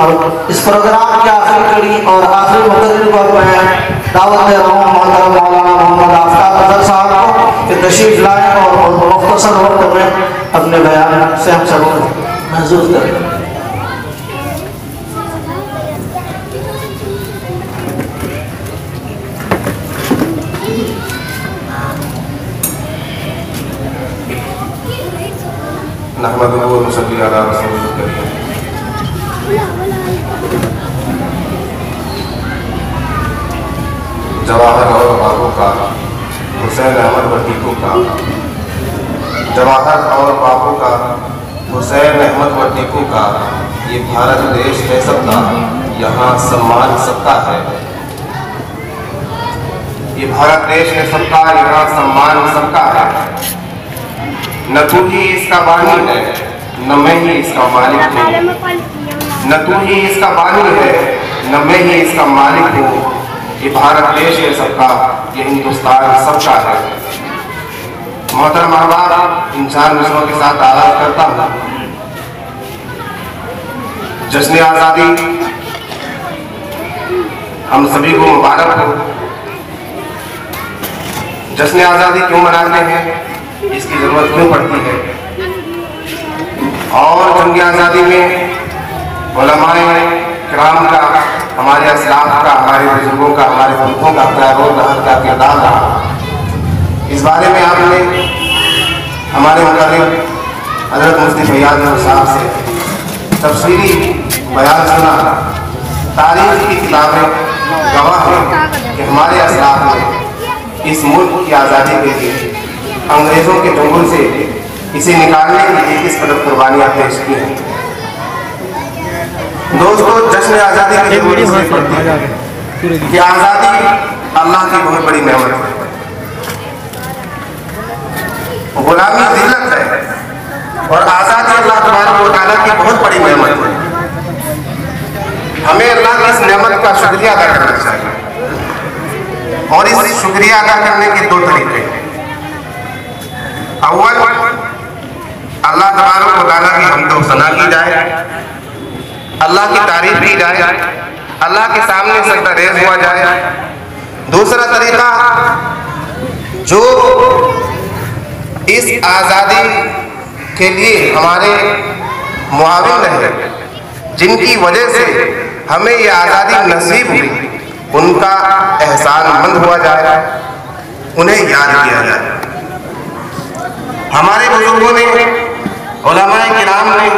और इस प्रोग्राम की आखिरी कड़ी और आखिरी मुकर्रर पर मैं दावत दे रहा हूँ मोहतरम मौलाना मोहम्मद आफ्ताब अजहर साहब को कि तशरीफ लाएँ और मुख्तसर वक्त में अपने बयान से हम सब महसूस करें। नहमदुहु व नसल्ली अला रसूलिल करीम। जवाहर और बाबू का हुसैन अहमद वटीको का, जवाहर और बाबू का हुसैन अहमद वटीको का, ये भारत देश है सबका, यहाँ सम्मान सबका है। ये भारत देश है सबका, यहाँ सम्मान सबका है। न तू ही इसका बानी है, न मैं ही इसका मालिक हूँ। न तू ही इसका बानी है, न मैं ही इसका मालिक हूँ। ये भारत देश है सबका, ये हिंदुस्तान सबका है। मोहतरम अहबाब, इन चार मिसरों के साथ आगाज करता हूँ। जश्न आज़ादी हम सभी को मुबारक हो। जश्न आज़ादी क्यों मनाते हैं, इसकी जरूरत क्यों पड़ती है, और जंग आज़ादी में उलमाए किराम का, हमारे असलाफ का, हमारे बुजुर्गों का, हमारे पुरखों का क्या रोल रहा, क्या किरदार रहा, इस बारे में आपने हमारे मुकर्रिर हज़रत मुफ्ती फैयाज़ साहब से तफसीली बयान सुना। तारीख की किताबें गवाह हैं कि हमारे असलाफ ने इस मुल्क की आज़ादी के लिए अंग्रेजों के चंगुल से इसे निकालने के लिए किस कदर कुर्बानियां पेश की हैं। दोस्तों, जश्न आज़ादी की जरूरत इसलिए पड़ती है कि आज़ादी अल्लाह की बहुत बड़ी नेमत है। गुलामी जिल्लत है और आज़ादी अल्लाह तबारक व तआला की बहुत बड़ी नेमत है। हमें अल्लाह की इस नेमत का शुक्रिया अदा करना चाहिए, और इस शुक्रिया अदा करने के दो तरीके हैं। अव्वल, अल्लाह तबारक व तआला की हम्द व सना की जाए, अल्लाह की तारीफ की जाए, अल्लाह के सामने सजदा रेज़ हुआ जाए। दूसरा तरीका, जो इस आज़ादी के लिए हमारे मुआविन रहे, जिनकी वजह से हमें ये आज़ादी नसीब हुई, उनका एहसानमंद हुआ जाए, उन्हें याद किया जाए। हमारे बुजुर्गों ने, उलमाए किराम ने,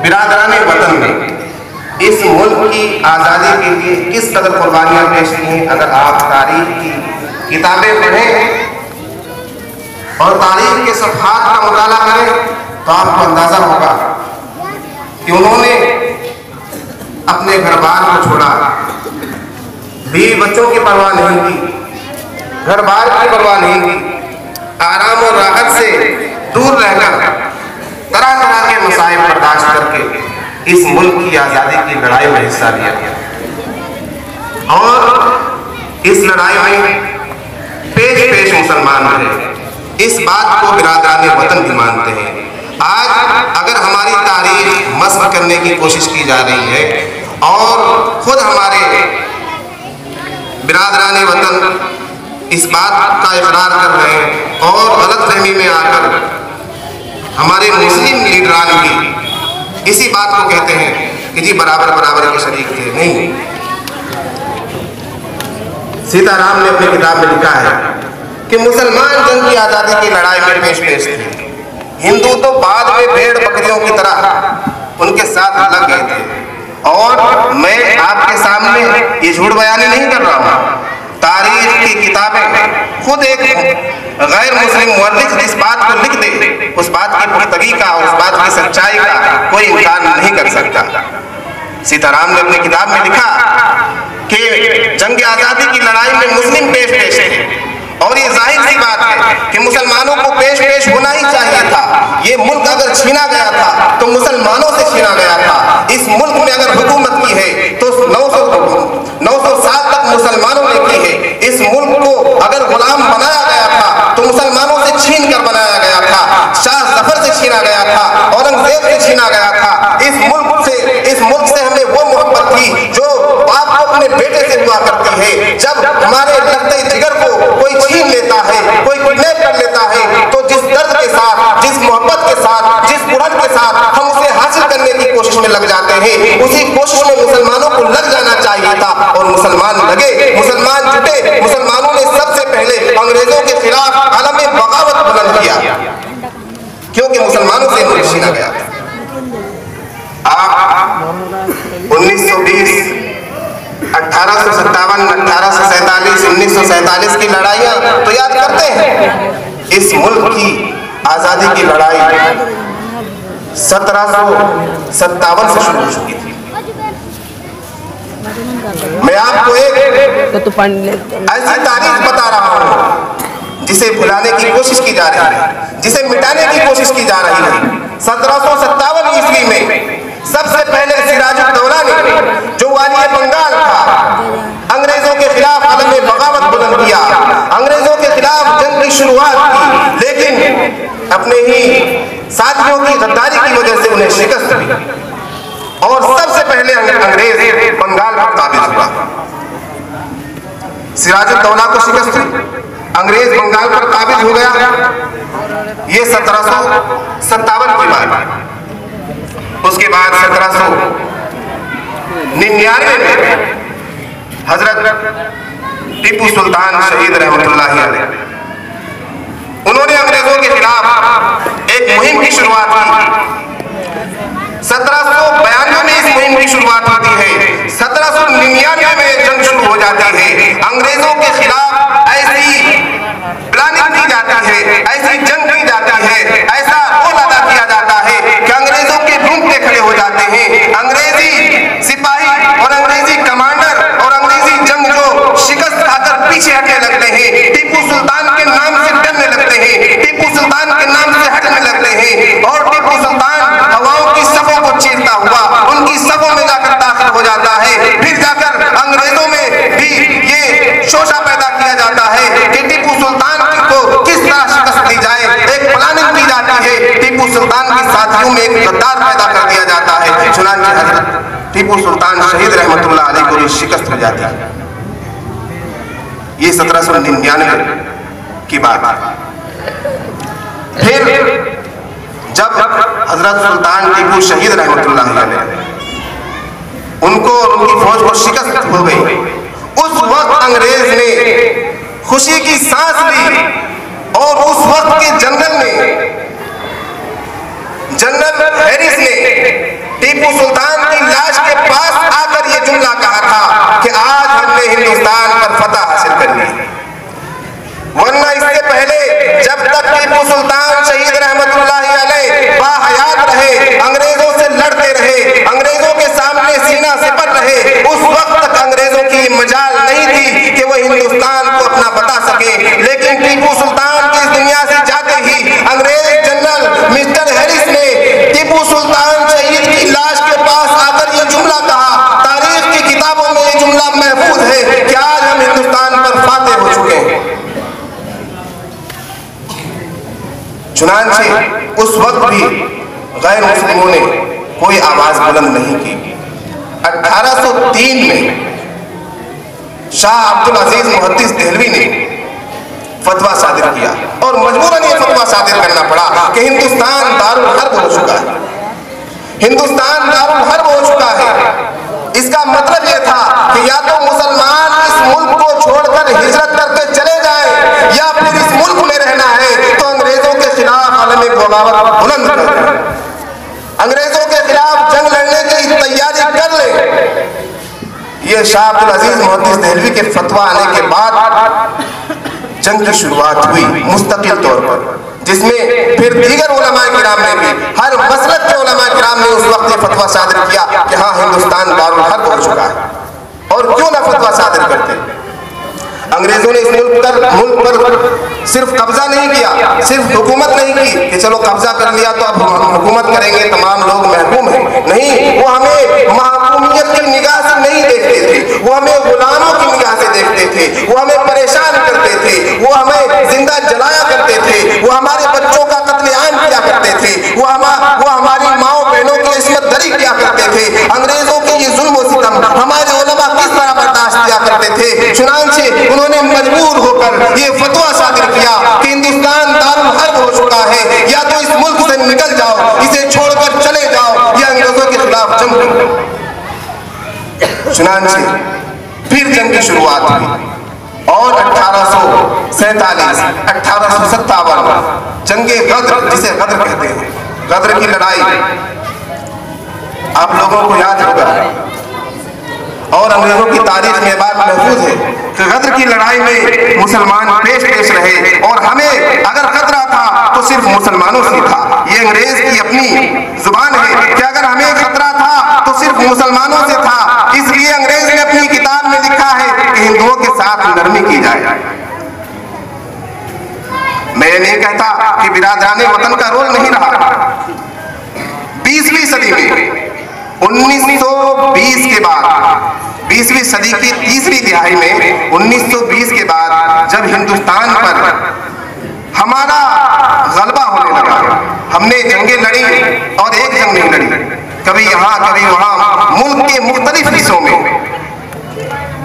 बिरादराने वतन ने इस मुल्क की आज़ादी के लिए किस कदर कुर्बानियाँ पेश की हैं। अगर आप तारीख की किताबें पढ़ें और तारीख के सफ़हात का मुताला करें तो आपको अंदाज़ा होगा कि उन्होंने अपने घर बार को छोड़ा, बीवी बच्चों की परवाह नहीं की, घर बार की परवाह नहीं की, आराम और राहत से दूर रहकर तरह तरह के मसाइब बर्दाश्त करके इस मुल्क की आज़ादी की लड़ाई में हिस्सा लिया, और इस लड़ाई में पेश पेश मुसलमान रहे। इस बात को बिरादराने वतन भी मानते हैं। आज अगर हमारी तारीख मस्ख करने की कोशिश की जा रही है और खुद हमारे बिरादराने वतन इस बात का इकरार कर रहे हैं और गलतफहमी में आकर हमारे मुस्लिम लीडरान भी इसी बात को कहते हैं कि जी बराबर बराबर के शरीक थे, नहीं। सीताराम ने अपनी किताब में लिखा है कि मुसलमान जंग की आज़ादी की लड़ाई में पेश पेश थे, हिंदू तो बाद में भेड़ बकरियों की तरह उनके साथ लग गए थे। और मैं आपके सामने ये झूठ बयानी नहीं कर रहा हूँ, तारीख की किताबें खुद एक गैर मुस्लिम मुअर्रिख जिस बात को लिख दे, उस बात की पुख्तगी का, उस बात की सच्चाई का कोई इनकार नहीं कर सकता। सीताराम ने अपनी किताब में लिखा कि जंग आज़ादी की लड़ाई में मुस्लिम पेश पेश थे, और ये जाहिर सी बात है कि मुसलमानों को पेश पेश होना ही चाहिए था। ये मुल्क अगर छीना गया था तो मुसलमानों से छीना गया था। इस मुल्क में अगर हुकूमत की है तो 900 साल तक मुसलमानों ने की है। इस मुल्क को अगर गुलाम बनाया गया था तो मुसलमानों से छीन कर बनाया गया था, शाह जफर से छीना गया था, औरंगजेब से छीना गया था। इस मुल्क से हमें वो रहे, उसी कोशिश में मुसलमानों को लग जाना चाहिए था और मुसलमान लगे, मुसलमान जुटे। मुसलमानों ने सबसे पहले अंग्रेजों के खिलाफ आलम बगावत बुलंद किया, क्योंकि मुसलमानों से मुल्क छीना गया। आप 1920, 1857, 1847, 1947 की लड़ाइयां तो याद करते हैं। इस मुल्क की आजादी की लड़ाई 1757 से शुरू हो चुकी थी। मैं आपको एक ऐसी तारीख बता रहा हूं जिसे भुलाने की कोशिश की जा रही है, जिसे मिटाने की कोशिश की जा रही है। 1757 ईस्वी में सबसे पहले सिराजुद्दौला ने, जो वाली बंगाल था, अंग्रेजों के खिलाफ आलम बगावत बुलंद किया, अंग्रेजों के खिलाफ जंग की शुरुआत की, लेकिन अपने ही साथियों की गद्दारी की वजह से उन्हें शिकस्त हुई और सबसे पहले अंग्रेज बंगाल पर काबिज हुआ। सिराजुद्दौला को शिकस्त हुई, अंग्रेज बंगाल पर काबिज हो गया। ये 1757 की बात है। उसके बाद 1799 में हजरत टीपू सुल्तान शहीद रहमतुल्लाह अलैह, उन्होंने अंग्रेजों के खिलाफ एक मुहिम की शुरुआत की। 1792 में इस मुहिम की शुरुआत होती है। 1799 में जंग शुरू हो जाती है। अंग्रेजों के खिलाफ ऐसी प्लानिंग की जाती है, ऐसी जंग की जाती है, ऐसा रोल अदा किया जाता है कि अंग्रेजों के रूंगटे खड़े हो जाते हैं। अंग्रेजी सिपाही और अंग्रेजी कमांडर और अंग्रेजी जंग जो शिकस्त खाकर पीछे हटने लगते हैं, टीपू सुल्तान के नाम से डरने लगते हैं, टीपू सुल्तान के नाम से हटने लगते हैं और टीपू सुल्तान हवाओं की सफों को चीरता हुआ उनकी सफों में जाकर दाखिल हो जाता है। फिर जाकर अंग्रेजों में भी ये शोषा पैदा किया जाता है कि टीपू सुल्तान को किस तरह शिकस्त दी जाए। एक प्लानिंग की जाती है, टीपू सुल्तान के साथियों में एक गद्दार पैदा कर दिया जाता है। चुनांचे हजरत टीपू सुल्तान शहीद रहमतुल्लाह अलैह को शिकस्त हो जाती है। ये 1799 की बात है। फिर जब हजरत सुल्तान टीपू शहीद रहमतुल्लाह अलैह, उनको और उनकी फौज को शिकस्त हो गई, उस वक्त अंग्रेज ने खुशी की सांस ली और उस वक्त के जनरल हैरिस ने टीपू सुल्तान की लाश के पास आकर यह जुमला कहा था कि आज हमने हिंदुस्तान पर फतह हासिल कर ली। वरना इससे पहले जब तक टीपू सुल्तान शहीद रहमतुल्लाह अलैह बाहयात रहे, अंग्रेजों से लड़ते रहे, अंग्रेजों के सामने सीना सिपर रहे, उस वक्त तक अंग्रेजों की मजाल नहीं थी कि वह हिंदुस्तान को अपना बता सके। लेकिन टीपू सुल्तान की इस दुनिया से जाते ही अंग्रेज जनरल मिस्टर हैरिस ने टीपू सुल्तान शहीद की लाश के पास आकर यह जुमला कहा। तारीख की किताबों में यह जुमला महफूज है कि आज हम हिंदुस्तान पर फातेह हो चुके हैं। चुनांचे उस वक्त भी गैर मुस्लिमों ने कोई आवाज बुलंद नहीं की। 1803 में शाह अब्दुल अजीज मुहद्दिस देहलवी ने फतवा सादिर किया और मजबूरन ये फतवा सादिर करना पड़ा कि हिंदुस्तान दारुल हर्ब हो चुका है, हिंदुस्तान दारुल हर्ब हो चुका है। इसका मतलब यह था कि या तो मुसलमान इस मुल्क को छोड़कर हिजरत करके चले जाएं या फिर इस मुल्क में रहना है तो अंग्रेजों के खिलाफ आलम बगावत बुलंद करें, अंग्रेजों के खिलाफ जंग लड़ने की तैयारी कर ले। ये शाह अब्दुल अजीज मुहद्दिस देहलवी के फतवा आने के बाद जंग की शुरुआत हुई मुस्तकिल तौर पर, जिसमें फिर दीगर उलमा किराम ने भी, हर मसलक के उलमा किराम ने उस वक्त ये फतवा सादिर किया कि हाँ हिंदुस्तान दारुल हर्ब हो चुका है। और क्यों ना फतवा सादिर करते। अंग्रेजों ने इस मुल्क पर सिर्फ कब्जा नहीं किया, सिर्फ हुकूमत नहीं की कि चलो कब्जा कर लिया तो अब हम हुकूमत करेंगे, तमाम लोग महकूम हैं। नहीं, वो हमें महकूमियत की निगाह से नहीं देखते थे, वो हमें गुलामों की निगाह से देखते थे, वो हमें परेशान करते थे, वो हमें जिंदा जलाया करते थे, वो हमारे बच्चों का कत्लेआम किया करते थे, वो हमारी माओ बहनों की इस्मत दरी किया करते थे। अंग्रेजों के ये जुल्म और सितम हमारे उलमा किस तरह बर्दाश्त किया करते थे। चुनांचे उन्होंने मजबूर होकर ये फतवा सादिर किया कि हिंदुस्तान दारुल हर्ब हो चुका है, या तो इस मुल्क से निकल जाओ, इसे छोड़कर चले जाओ या अंग्रेजों के खिलाफ जंग करो। चुनांचे फिर जंग की शुरुआत हुई और 1847, 1857 जंगे गद्र, जिसे गद्र कहते हैं, गद्र की लड़ाई आप लोगों को याद होगा और अंग्रेजों की तारीख में बात महफूज है कि गद्र की लड़ाई में मुसलमान पेश रहे और हमें अगर खतरा था तो सिर्फ मुसलमानों से था। ये अंग्रेज की अपनी जुबान है कि अगर हमें खतरा था तो सिर्फ मुसलमानों से था। इसलिए अंग्रेज ने अपनी किताब में लिखा है कि हिंदुओं के साथ नरमी की जाए। मैं ये नहीं कहता कि बिरादराने वतन का रोल नहीं रहा। 20वीं सदी में 1920 के बाद, 20वीं सदी की तीसरी तिहाई में 1920 के बाद जब हिंदुस्तान पर हमारा गलबा होने लगा, हमने जंगें लड़ी और एक जंग नहीं लड़ी, कभी यहाँ कभी वहाँ, मुल्क के मुख्तलिफ हिस्सों में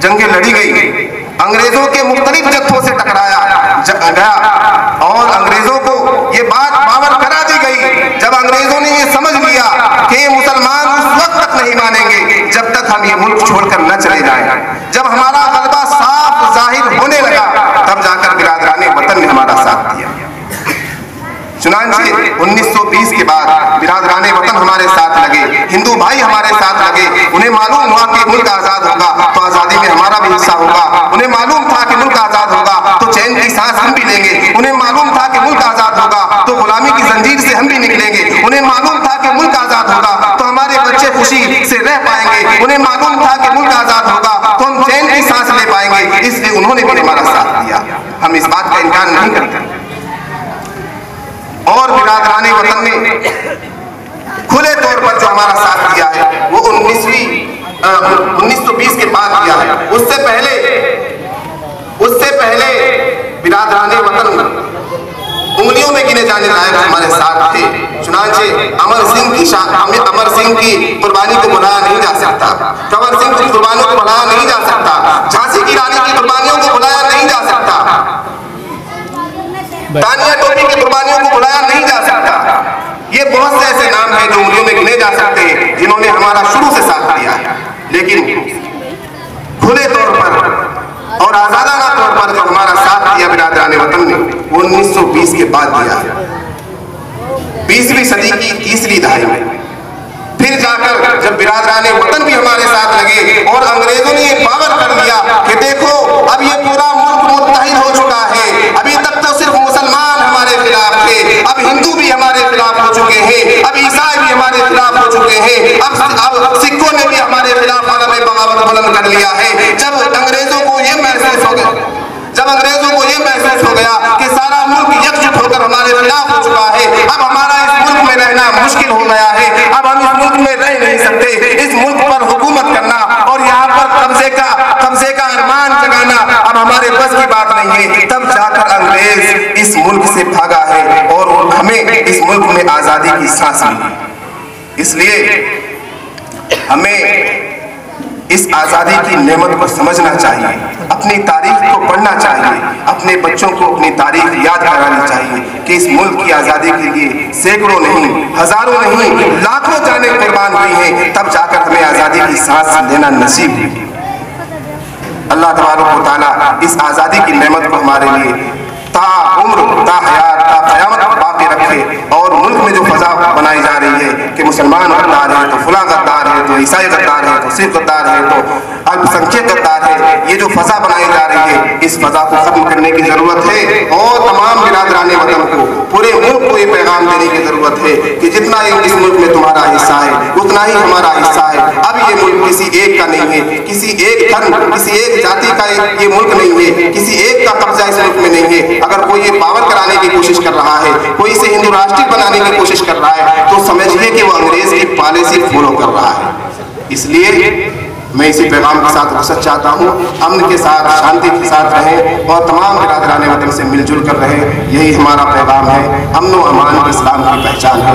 जंगें लड़ी गई। अंग्रेजों के मुख्तलिफ जत्थों से टकराया गया और अंग्रेजों को ये बात बावर करा दी गई जब अंग्रेजों ने ये समझ लिया कि मुसलमान उस वक्त तक नहीं मानेंगे जब तक हम ये मुल्क छोड़कर न चले जाएं। जब हमारा गलबा साफ जाहिर होने लगा तब जाकर बिरादराने वतन ने हमारा साथ दिया। चुनांचे 1920 के बाद बिरादराने वतन हमारे साथ लगे, हिंदू भाई हमारे साथ लगे। उन्हें मालूम हुआ कि मुल्क आजाद होगा तो आजादी में हमारा भी हिस्सा होगा। उन्हें मालूम था कि मुल्क आजाद होगा तो चैन की सांस हम भी लेंगे। उन्हें मालूम था कि मुल्क आजाद होगा तो गुलामी की जंजीर से हम भी निकलेंगे। उन्हें मालूम था कि मुल्क आजाद होगा तो हमारे बच्चे खुशी से रह पाएंगे। उन्हें मालूम था कि मुल्क आजाद होगा तो हम चैन की सांस ले पाएंगे। इसलिए उन्होंने भी हमारा साथ दिया। हम इस बात का इनकार नहीं करते। और बिरादराने वतन ने खुले तौर पर जो हमारा साथ दिया है वो 1920 के बाद दिया है। उससे पहले बिरादराने वतन उंगलियों में गिने जाने लायक हमारे साथ थे। चुनांचे अमर सिंह की कुर्बानी को भुलाया नहीं जा सकता, कंवर सिंह की कुर्बानियों को भुलाया नहीं जा सकता, झांसी की रानी की कुर्बानियों को भुलाया नहीं जा सकता, तानिया टोपी की कुर्बानियों को भुलाया नहीं जा सकता। ये बहुत से ऐसे नाम हैं जो उंगलियों में गिने जा सकते हैं जिन्होंने हमारा शुरू से साथ दिया है। लेकिन खुले तौर पर और आजादाना तौर पर जो हमारा साथ दिया बिरादराने वतन ने वो 1920 के बाद दिया है। 20वीं सदी की तीसरी दहाई में फिर जाकर जब बिरादराने वतन भी हमारे साथ लगे और अंग्रेजों ने ये बावर कर लिया कि देखो अब ये पूरा मुल्क मुत्तहिद हो चुका है। अभी तक तो सिर्फ मुसलमान हमारे खिलाफ थे, अब हिंदू भी हमारे खिलाफ हो चुके हैं, अब ईसाई भी हमारे खिलाफ हो चुके हैं, अब सिखों ने भी हमारे खिलाफ आलम बगावत बुलंद कर लिया है। जब अंग्रेजों को ये महसूस हो गया कि सारा मुल्क एकजुट होकर हमारे खिलाफ हो चुका है, अब हमारा इस मुल्क में रहना मुश्किल हो गया है, अब हम इस मुल्क में रह नहीं सकते, इस मुल्क पर हुकूमत करना और यहाँ पर कब्जे का अरमान जगाना अब हमारे बस की बात नहीं है। तब जाकर अंग्रेज इस मुल्क से भागा है और हमें इस मुल्क में आजादी की सांस मिली। इसलिए हमें इस आजादी की नेमत को समझना चाहिए, अपनी तारीख को पढ़ना चाहिए, अपने बच्चों को अपनी तारीख याद करानी चाहिए कि इस मुल्क की आजादी के लिए सैकड़ों नहीं, हजारों नहीं, लाखों जानें कुर्बान हुई हैं। तब जाकर हमें आजादी की सांस लेना नसीब हुई। अल्लाह तबारक व तआला इस आजादी की नेमत को हमारे लिए ता उम्र, ता हयात, ता क़यामत बाकी रखे और मुल्क में जो फजा बनाई जा रही है कि मुसलमान गद्दार है तो फला गद्दार है, तो ईसाई गद्दार है, तो सिख गद्दार है, तो अल्पसंख्यक गद्दार है, ये जो फजा बनाई जा रही है इस फजा को खत्म करने की जरूरत है। और तमाम बिरादराने वतन को, पूरे मुल्क को ये पैगाम देने की जरूरत है कि जितना इस मुल्क में तुम्हारा हिस्सा है उतना ही हमारा हिस्सा है। अब ये मुल्क किसी एक का नहीं है, किसी एक धर्म, किसी एक जाति का ये मुल्क नहीं है, किसी एक का कब्जा इस मुल्क में नहीं है। अगर कोई ये पावर कराने की कोशिश कर रहा है, कोई इसे हिंदू राष्ट्रीय बनाने की कोशिश कर रहा है तो समझिए कि वो अंग्रेज की पॉलिसी फॉलो कर रहा है। इसलिए मैं इसी पैगाम के साथ रुखसत चाहता हूँ, अमन के साथ, शांति के साथ रहें और तमाम बिरादराने वतन से मिलजुल कर रहें। यही हमारा पैगाम है। अमन व अमान इस्लाम की पहचान है।